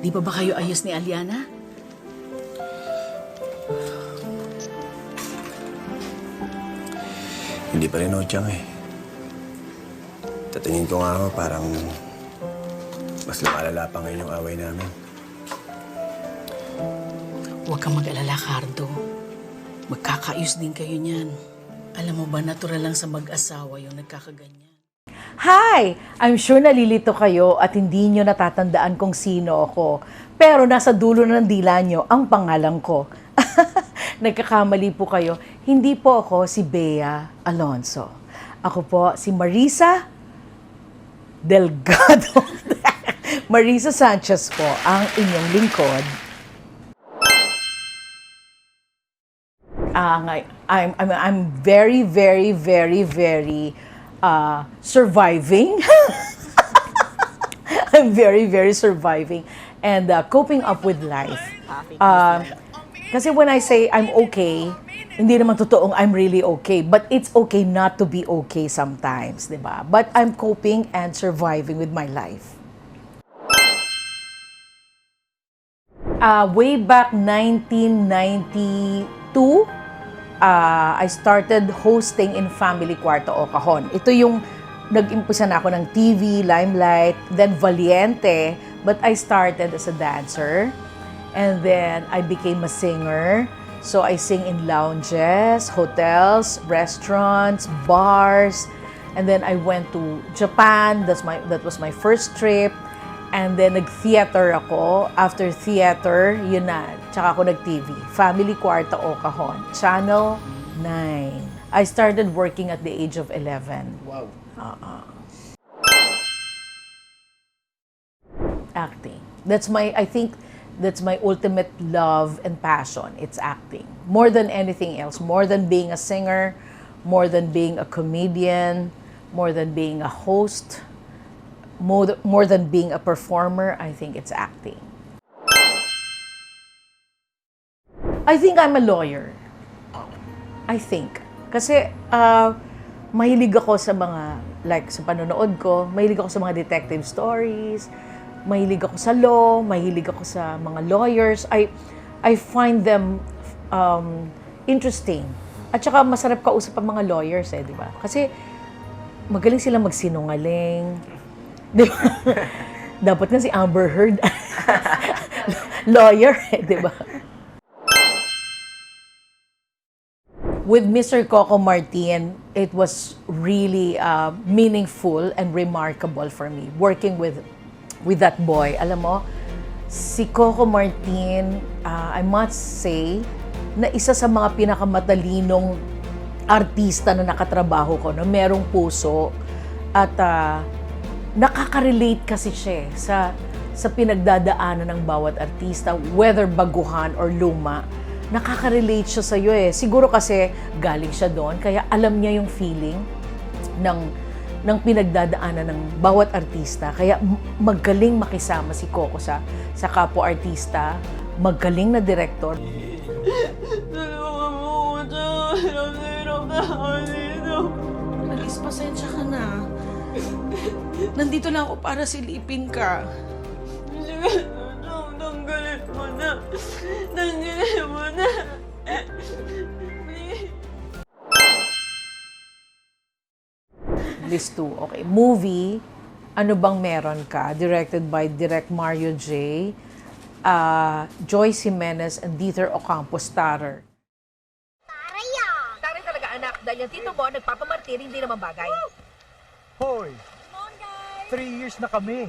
Di ba kayo ayos ni Aliana? Hindi pa rin, Ochang eh. Tatingin ko nga ako, parang mas lumalala pa ngayon yung away namin. Huwag kang mag-alala, Cardo. Magkakaayos din kayo niyan. Alam mo ba, natural lang sa mag-asawa yung nagkakaganyan. Hi! I'm sure nalilito kayo at hindi nyo natatandaan kung sino ako. Pero nasa dulo ng dila nyo ang pangalan ko. Nagkakamali po kayo. Hindi po ako si Bea Alonso. Ako po si Marisa Delgado. Marisa Sanchez po ang inyong lingkod. I'm very, very, very, very surviving. I'm very, very surviving and coping up with life. Kasi when I say I'm okay, hindi naman totoong I'm really okay. But it's okay not to be okay sometimes, di ba? But I'm coping and surviving with my life. Way back 1992, I started hosting in Family Cuarto o Cajon. Ito yung nag-impisa na ako ng TV, Limelight, then Valiente. But I started as a dancer. And then I became a singer. So I sing in lounges, hotels, restaurants, bars. And then I went to Japan. That was my first trip. And then nag-theater ako. After theater, yun na. Tsaka ako nag-TV. Family Cuarto o Cajon. Channel 9. I started working at the age of 11. Wow. Acting. I think that's my ultimate love and passion. It's acting. More than anything else. More than being a singer. More than being a comedian. More than being a host. More than being a performer, I think it's acting. I think I'm a lawyer. I think. Kasi mahilig ako sa mga, like sa panonood ko, mahilig ako sa mga detective stories, mahilig ako sa law, mahilig ako sa mga lawyers. I find them interesting. At saka masarap kausap ang mga lawyers di ba? Kasi magaling sila magsinungaling. Di ba? Dapat nga si Amber Heard lawyer, di ba? With Mr. Coco Martin, it was really meaningful and remarkable for me working with that boy. Alam mo, si Coco Martin, I must say, na isa sa mga pinakamatalinong artista na nakatrabaho ko, na merong puso at nakaka-relate kasi siya sa pinagdadaanan ng bawat artista, whether baguhan or luma. Nakaka-relate siya sa iyo Siguro kasi galing siya doon, kaya alam niya yung feeling ng pinagdadaanan ng bawat artista. Kaya magaling makisama si Coco sa kapwa-artista, magaling na direktor. Alice, pasensya ka na. Nandito na ako para silipin ka. Tanggalin mo na. Tanggalin mo na. List 2. Okay. Movie, ano bang meron ka? Directed by Direk Mario J. Joyce Jimenez and Dieter Ocampo starrer. Taray talaga anak, dahil yung tito mo nagpapamartir, hindi naman bagay. Hoy! 3 years na kami.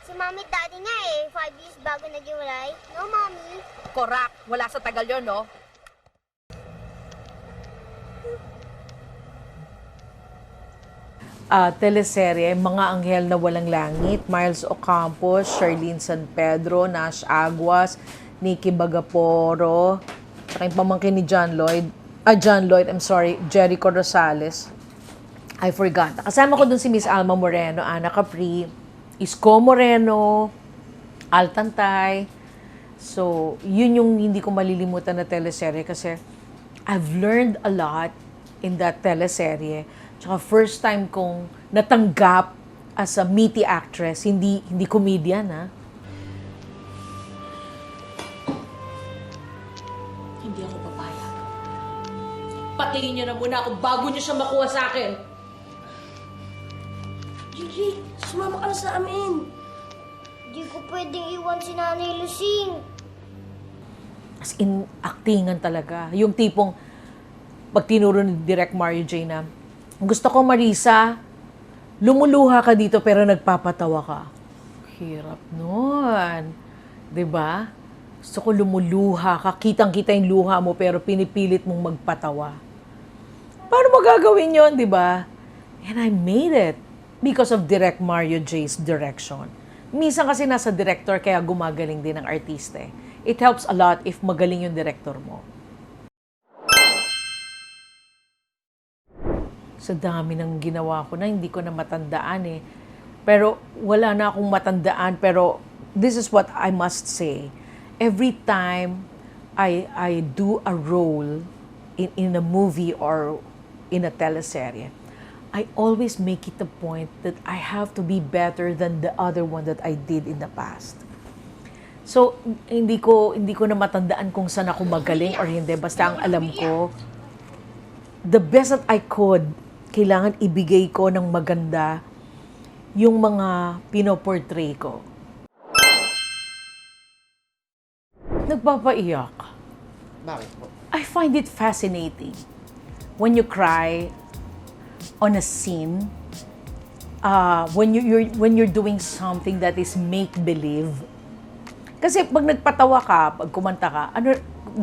Si Mommy at Daddy nga 5 years bago naghiwalay. No, Mommy? Correct, wala sa tagal yun, no? Teleserye, Mga Anghel na Walang Langit, Miles Ocampo, Charlene San Pedro, Nash Aguas, Nikki Bagaporo, saka yung pamangkin ni Jericho Rosales. I forgot. Kasama ko dun si Miss Alma Moreno, Ana Capri, Isko Moreno, Altantay. So, yun yung hindi ko malilimutan na teleserye kasi I've learned a lot in that teleserye. Tsaka first time kong natanggap as a meaty actress, hindi comedian hindi ako papayag. Patayin niyo na muna ako bago niyo siya makuha sa akin. Gigi, sumama ka na sa amin. Di ko pwedeng iwan si Nanay Lucing. As in, actingan talaga. Yung tipong, pag tinuro ni Direk Mario J na, gusto ko, Marisa, lumuluha ka dito pero nagpapatawa ka. Hirap nun. 'Di ba? Gusto ko lumuluha ka, kitang-kita yung luha mo pero pinipilit mong magpatawa. Paano mo gagawin yon, 'di ba? And I made it because of Direk Mario J's direction. Minsan kasi nasa director kaya gumagaling din ang artista eh. It helps a lot if magaling yung director mo. Sa dami ng ginawa ko na hindi ko na matandaan eh. Pero wala na akong matandaan, pero this is what I must say. Every time I do a role in a movie or in a teleserye, I always make it a point that I have to be better than the other one that I did in the past. So, hindi ko na matandaan kung saan ako magaling or hindi. Basta ang alam ko, the best that I could, kailangan ibigay ko ng maganda yung mga pinoportray ko. Nagpapaiyak. Bakit po? I find it fascinating when you cry on a scene, when you're doing something that is make-believe. Kasi pag nagpatawa ka, pag kumanta ka,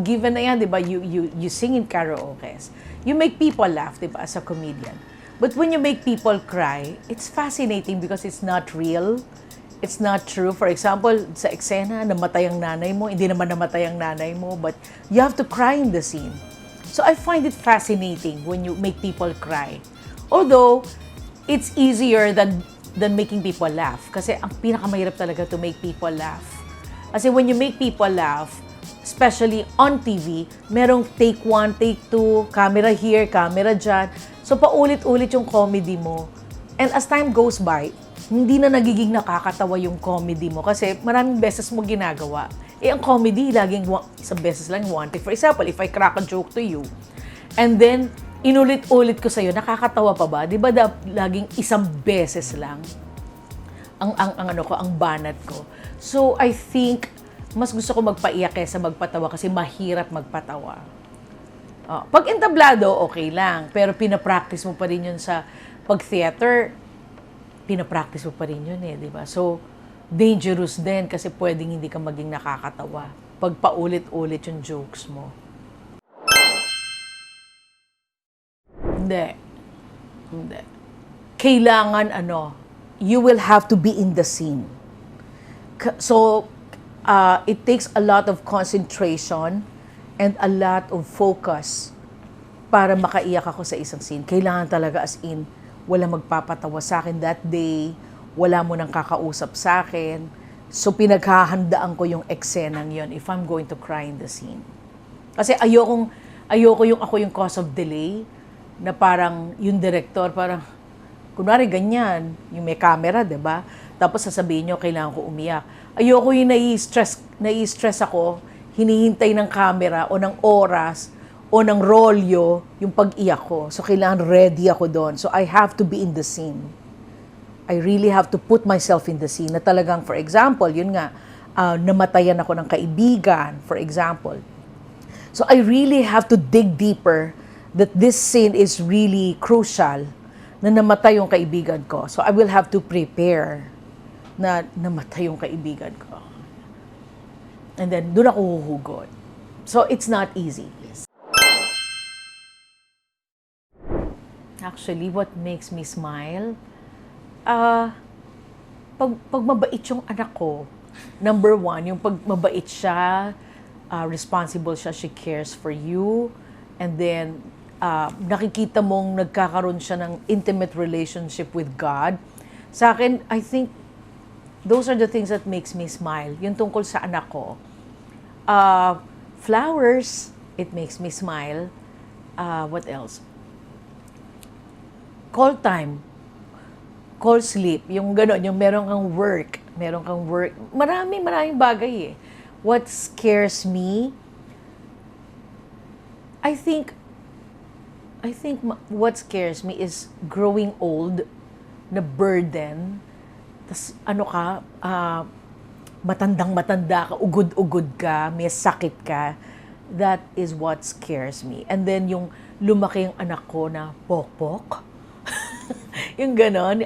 given na yan, di ba, you sing in karaokes. You make people laugh, di ba, as a comedian. But when you make people cry, it's fascinating because it's not real. It's not true. For example, sa eksena, namatay ang nanay mo, hindi naman namatay ang nanay mo, but you have to cry in the scene. So I find it fascinating when you make people cry. Although, it's easier than making people laugh. Kasi ang pinakamahirap talaga to make people laugh. Kasi when you make people laugh, especially on TV, merong take 1, take 2, camera here, camera dyan. So paulit-ulit yung comedy mo. And as time goes by, hindi na nagiging nakakatawa yung comedy mo kasi maraming beses mo ginagawa. Eh, ang comedy, laging isang beses lang one take. For example, if I crack a joke to you, and then, inulit-ulit ko sa'yo, nakakatawa pa ba? Di ba laging isang beses lang ang banat ko? So, I think, mas gusto ko magpaiyak kaysa magpatawa kasi mahirap magpatawa. Pag entablado, okay lang. Pero pinapractice mo pa rin yun sa pag-theater, pinapractice mo pa rin yun eh, di ba? So, dangerous din kasi pwedeng hindi ka maging nakakatawa pag paulit-ulit yung jokes mo. Hindi. Kailangan, you will have to be in the scene. So, it takes a lot of concentration and a lot of focus para makaiyak ako sa isang scene. Kailangan talaga as in, wala magpapatawa sa akin that day, wala mo nang kakausap sa akin. So, pinaghahandaan ko yung eksenang yon if I'm going to cry in the scene. Kasi ayoko yung ako yung cause of delay, na parang yung director, parang, kunwari ganyan, yung may camera, diba? Tapos sasabihin nyo, kailangan ko umiyak. Ayoko yung nai-stress ako, hinihintay ng camera o ng oras o ng rolyo yung pag-iyak ko. So, kailangan ready ako doon. So, I have to be in the scene. I really have to put myself in the scene. Na talagang, for example, yun nga, namatayan ako ng kaibigan, for example. So, I really have to dig deeper that this scene is really crucial na namatay yung kaibigan ko. So, I will have to prepare na namatay yung kaibigan ko. And then, doon ako huhugot. So, it's not easy. Actually, what makes me smile, pag mabait yung anak ko, number one, yung pag mabait siya, responsible siya, she cares for you, and then, nakikita mong nagkakaroon siya ng intimate relationship with God. Sa akin, I think, those are the things that makes me smile. Yung tungkol sa anak ko. Flowers, it makes me smile. What else? Call time. Call sleep. Yung gano'n, yung meron kang work. Maraming bagay eh. What scares me, what scares me is growing old, na burden, tas matandang-matanda ka, ugod-ugod ka, may sakit ka. That is what scares me. And then yung lumaki yung anak ko na pokpok. Yung ganon.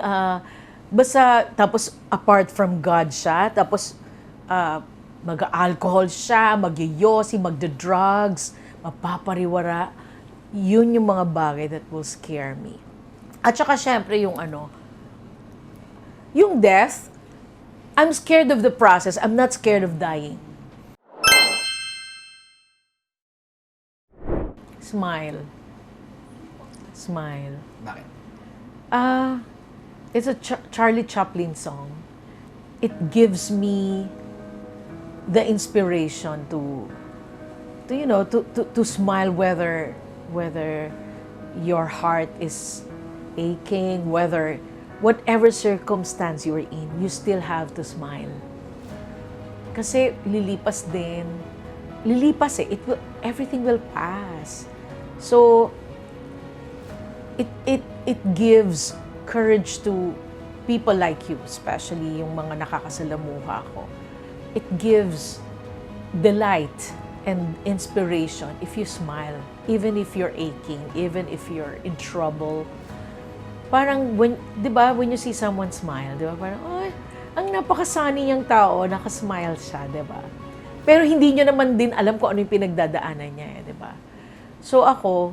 Basta, tapos apart from God siya, tapos mag-alcohol siya, mag-yoyosi, magda-drugs, mapapariwara. Yun yung mga bagay that will scare me. At saka syempre yung yung death, I'm scared of the process. I'm not scared of dying. Smile. Smile. Bakit? It's a Charlie Chaplin song. It gives me the inspiration to smile whether your heart is aching, whatever circumstance you're in, you still have to smile. Kasi lilipas din. Lilipas eh. Everything will pass. So, it gives courage to people like you, especially yung mga nakakasalamuha ko. It gives delight and inspiration if you smile, even if you're aching, even if you're in trouble. Parang, di ba, when you see someone smile, di ba, parang, ay, ang napakasani niyang tao, nakasmile siya, di ba? Pero hindi niyo naman din alam kung ano yung pinagdadaanan niya, di ba? So ako,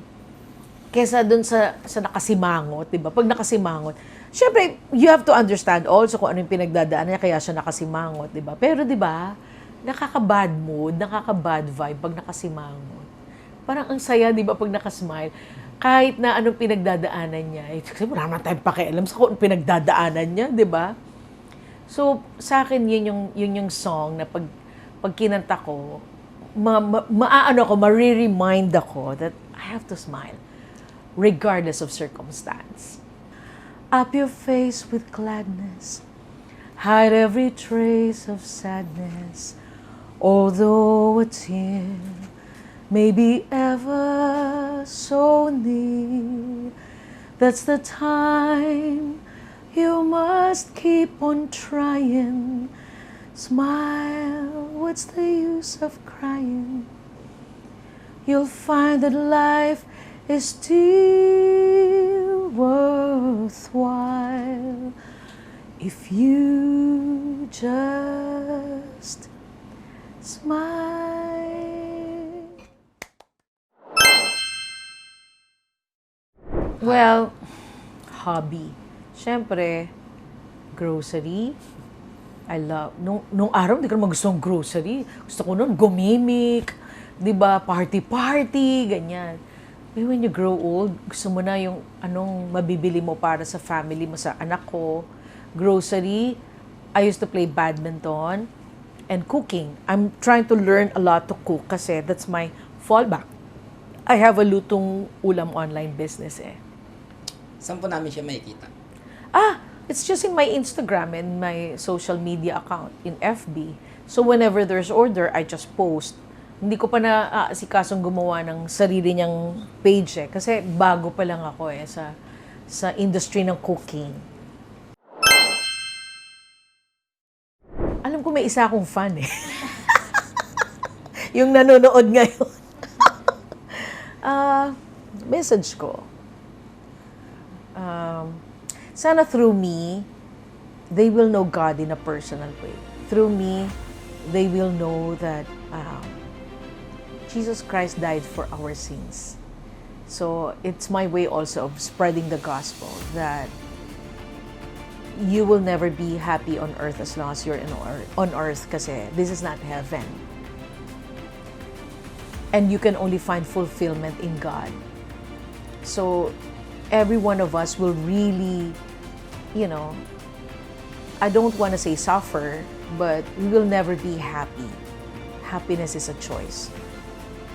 kesa dun sa nakasimangot, di ba? Pag nakasimangot, syempre, you have to understand also kung ano yung pinagdadaanan niya, kaya siya nakasimangot, di ba? Pero di ba, nakaka-bad mood, nakaka-bad vibe pag nakasimangot. Parang ang saya, di ba, pag nakasmile, kahit na anong pinagdadaanan niya, kasi wala naman tayong pakialam sa kung pinagdadaanan niya, di ba? So, sa akin, yun yung song na pag kinanta ko, ma-re-remind ako that I have to smile, regardless of circumstance. Up your face with gladness, hide every trace of sadness, although a tear may be ever so near. That's the time you must keep on trying. Smile, what's the use of crying? You'll find that life is still worthwhile if you just smile. Well, hobby. Siyempre, grocery. I love, nung araw, hindi ko naman gusto ng grocery. Gusto ko nun, gumimik, di ba, party-party, ganyan. But when you grow old, gusto mo na yung anong mabibili mo para sa family mo, sa anak ko. Grocery, I used to play badminton and cooking. I'm trying to learn a lot to cook kasi that's my fallback. I have a lutong ulam online business eh. Saan po namin siya makikita? It's just in my Instagram and my social media account in FB. So whenever there's order, I just post. Hindi ko pa na si Kasong gumawa ng sarili niyang page eh. Kasi bago pa lang ako eh sa industry ng cooking. Alam ko may isa akong fan eh. Yung nanonood ngayon. Message ko. Sana through me, they will know God in a personal way. Through me, they will know that Jesus Christ died for our sins. So it's my way also of spreading the gospel that you will never be happy on earth as long as you're on earth kasi this is not heaven. And you can only find fulfillment in God. So every one of us will really, I don't want to say suffer, but we will never be happy. Happiness is a choice.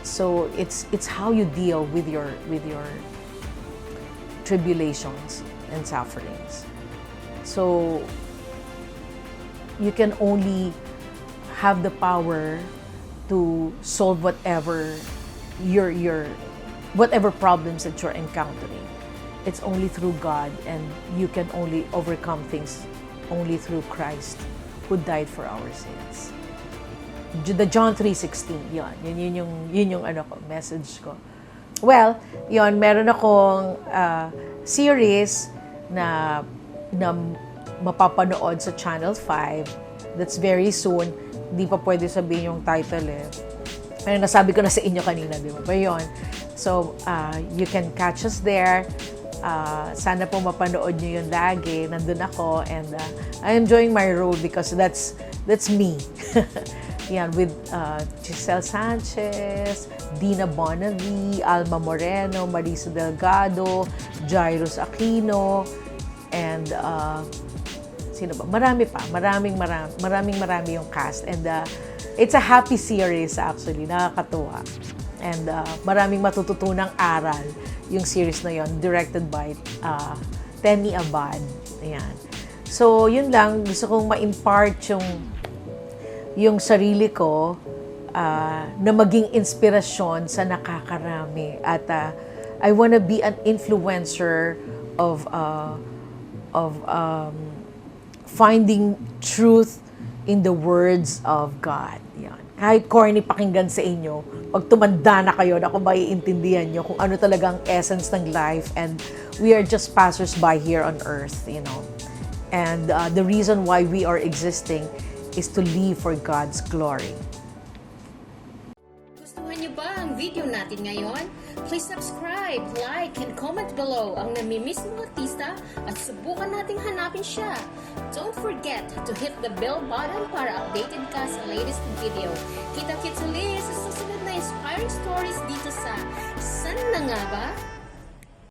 So it's how you deal with your tribulations and sufferings. So you can only have the power to solve whatever you're whatever problems that you're encountering. It's only through God, and you can only overcome things only through Christ who died for our sins. The John 3:16, yun yung ano ko, message ko. Well, yon, meron akong series na mapapanood sa Channel 5. That's very soon. Hindi pa pwede sabihin yung title eh. Pero nasabi ko na sa inyo kanina, di ba? Pero yun. So, you can catch us there. Sana po mapanood nyo yun lagi. Nandun ako, and I'm enjoying my role because that's me. Yan, with Giselle Sanchez, Dina Bonavi, Alma Moreno, Marisa Delgado, Jairus Aquino, and sino ba? Marami pa. Marami yung cast. And it's a happy series actually. Nakakatuwa. And maraming matututunang aral yung series na yon, directed by Tenny Abad. Ayan. So, yun lang. Gusto kong ma-impart yung sarili ko na maging inspirasyon sa nakakarami. At I wanna be an influencer of finding truth in the words of God. Yan. Kahit corny pakinggan sa inyo, pag tumanda na kayo, ako maiintindihan nyo kung ano talagang essence ng life, and we are just passers-by here on earth, you know. And the reason why we are existing is to live for God's glory. Gustuhan niyo ba ang video natin ngayon? Please subscribe, like, and comment below ang namimiss mong artista at subukan nating hanapin siya. Don't forget to hit the bell button para updated ka sa latest video. Kita-kits ulit sa susunod na inspiring stories dito sa San na nga ba?